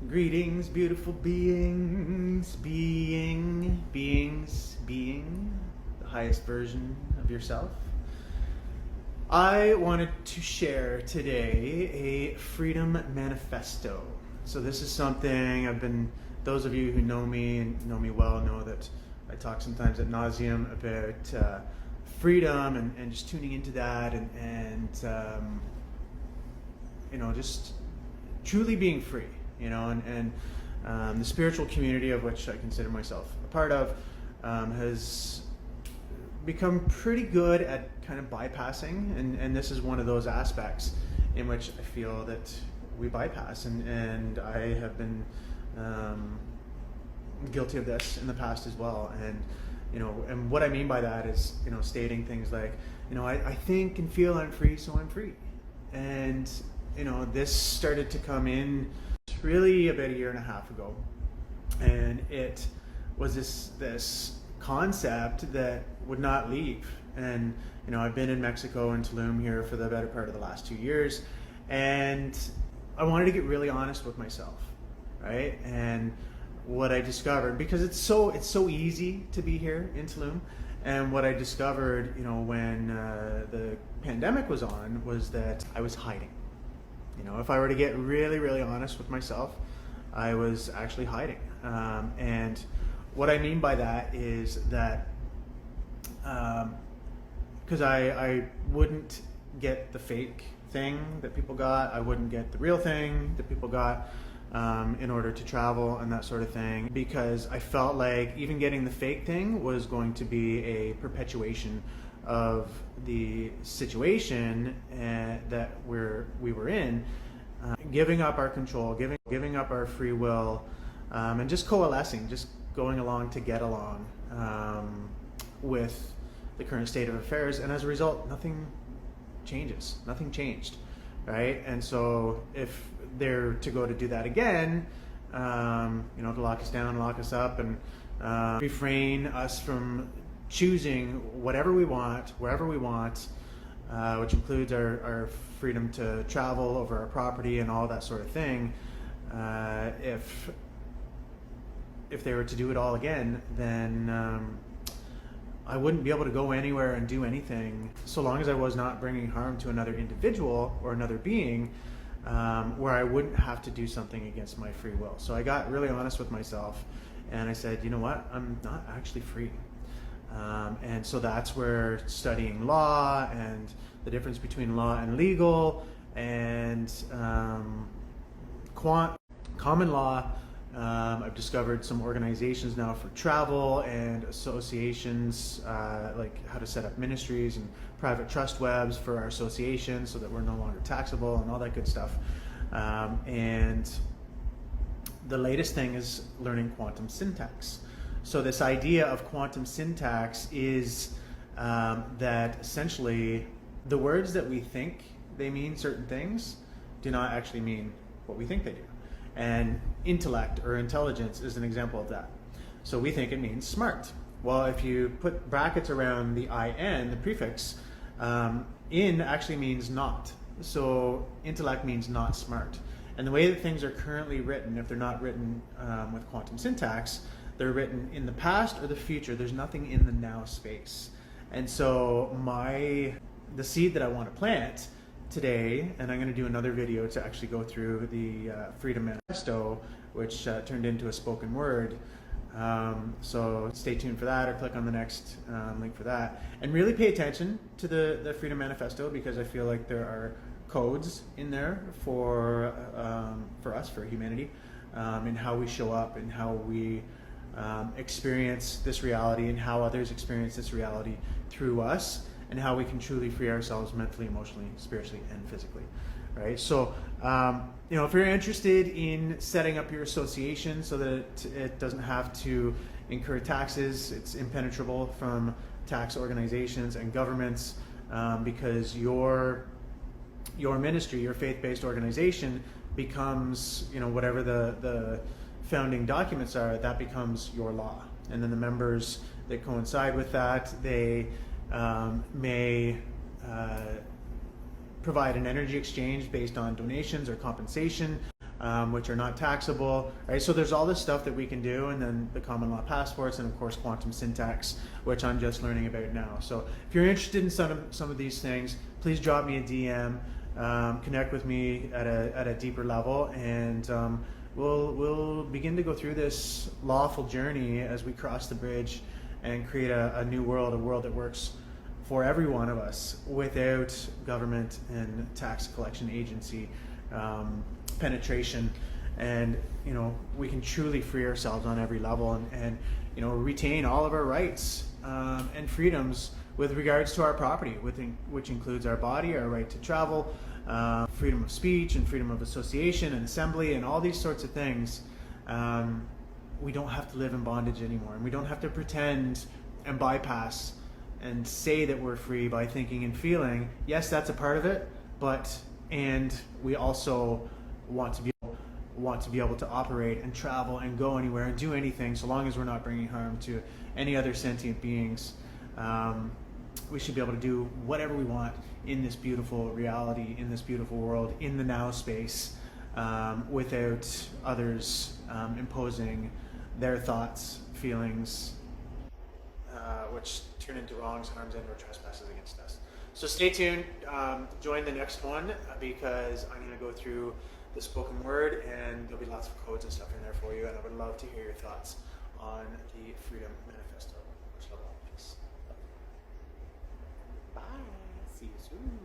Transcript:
Greetings, beautiful beings, being the highest version of yourself. I wanted to share today a freedom manifesto. So this is something those of you who know me and know me well know that I talk sometimes ad nauseum about freedom and just tuning into that and just truly being free. And the spiritual community of which I consider myself a part of has become pretty good at kind of bypassing, and this is one of those aspects in which I feel that we bypass, and I have been guilty of this in the past as well. And what I mean by that is stating things like I think and feel I'm free, so I'm free. And this started to come in really about a year and a half ago, and it was this concept that would not leave. And I've been in Mexico and Tulum here for the better part of the last 2 years, and I wanted to get really honest with myself, right? And what I discovered, because it's so easy to be here in Tulum, and what I discovered when the pandemic was on was that I was hiding. If I were to get really, really honest with myself, I was actually hiding. And what I mean by that is that because I wouldn't get the fake thing that people got, I wouldn't get the real thing that people got in order to travel and that sort of thing, because I felt like even getting the fake thing was going to be a perpetuation of the situation that we were in, giving up our control, giving up our free will, and just coalescing, just going along to get along with the current state of affairs. And as a result, nothing changed, right? And so if they're to go to do that again, to lock us down, lock us up, and refrain us from choosing whatever we want, wherever we want, which includes our freedom to travel over our property and all that sort of thing. If they were to do it all again, then I wouldn't be able to go anywhere and do anything so long as I was not bringing harm to another individual or another being, where I wouldn't have to do something against my free will. So I got really honest with myself, and I said, you know what, I'm not actually free. And so that's where studying law and the difference between law and legal and common law. I've discovered some organizations now for travel and associations, like how to set up ministries and private trust webs for our associations so that we're no longer taxable and all that good stuff. And the latest thing is learning quantum syntax. So this idea of quantum syntax is that essentially the words that we think they mean certain things do not actually mean what we think they do. And intellect or intelligence is an example of that. So we think it means smart. Well, if you put brackets around the IN, the prefix, in actually means not. So intellect means not smart. And the way that things are currently written, if they're not written with quantum syntax, they're written in the past or the future. There's nothing in the now space. And so the seed that I want to plant today, and I'm going to do another video to actually go through the Freedom Manifesto, which turned into a spoken word. So stay tuned for that, or click on the next link for that. And really pay attention to the Freedom Manifesto, because I feel like there are codes in there for us, for humanity, in how we show up and how we experience this reality, and how others experience this reality through us, and how we can truly free ourselves mentally, emotionally, spiritually, and physically, right? So, if you're interested in setting up your association so that it doesn't have to incur taxes, it's impenetrable from tax organizations and governments, because your ministry, your faith-based organization becomes, whatever the founding documents are, that becomes your law. And then the members that coincide with that, they may provide an energy exchange based on donations or compensation, which are not taxable, right? So there's all this stuff that we can do, and then the common law passports, and of course quantum syntax, which I'm just learning about now. So if you're interested in some of these things, please drop me a DM, connect with me at a deeper level, and we'll begin to go through this lawful journey as we cross the bridge and create a new world, a world that works for every one of us without government and tax collection agency penetration. And we can truly free ourselves on every level, and retain all of our rights and freedoms with regards to our property, which includes our body, our right to travel, freedom of speech and freedom of association and assembly, and all these sorts of things. We don't have to live in bondage anymore, and we don't have to pretend and bypass and say that we're free by thinking and feeling. Yes, that's a part of it, and we also want to be able to operate and travel and go anywhere and do anything, so long as we're not bringing harm to any other sentient beings. We should be able to do whatever we want in this beautiful reality, in this beautiful world, in the now space, without others imposing their thoughts, feelings, which turn into wrongs, harms, and or trespasses against us. So stay tuned. Join the next one, because I'm going to go through the spoken word, and there'll be lots of codes and stuff in there for you, and I would love to hear your thoughts on the Freedom Manifesto. Much love, all. Peace. Bye. See you soon.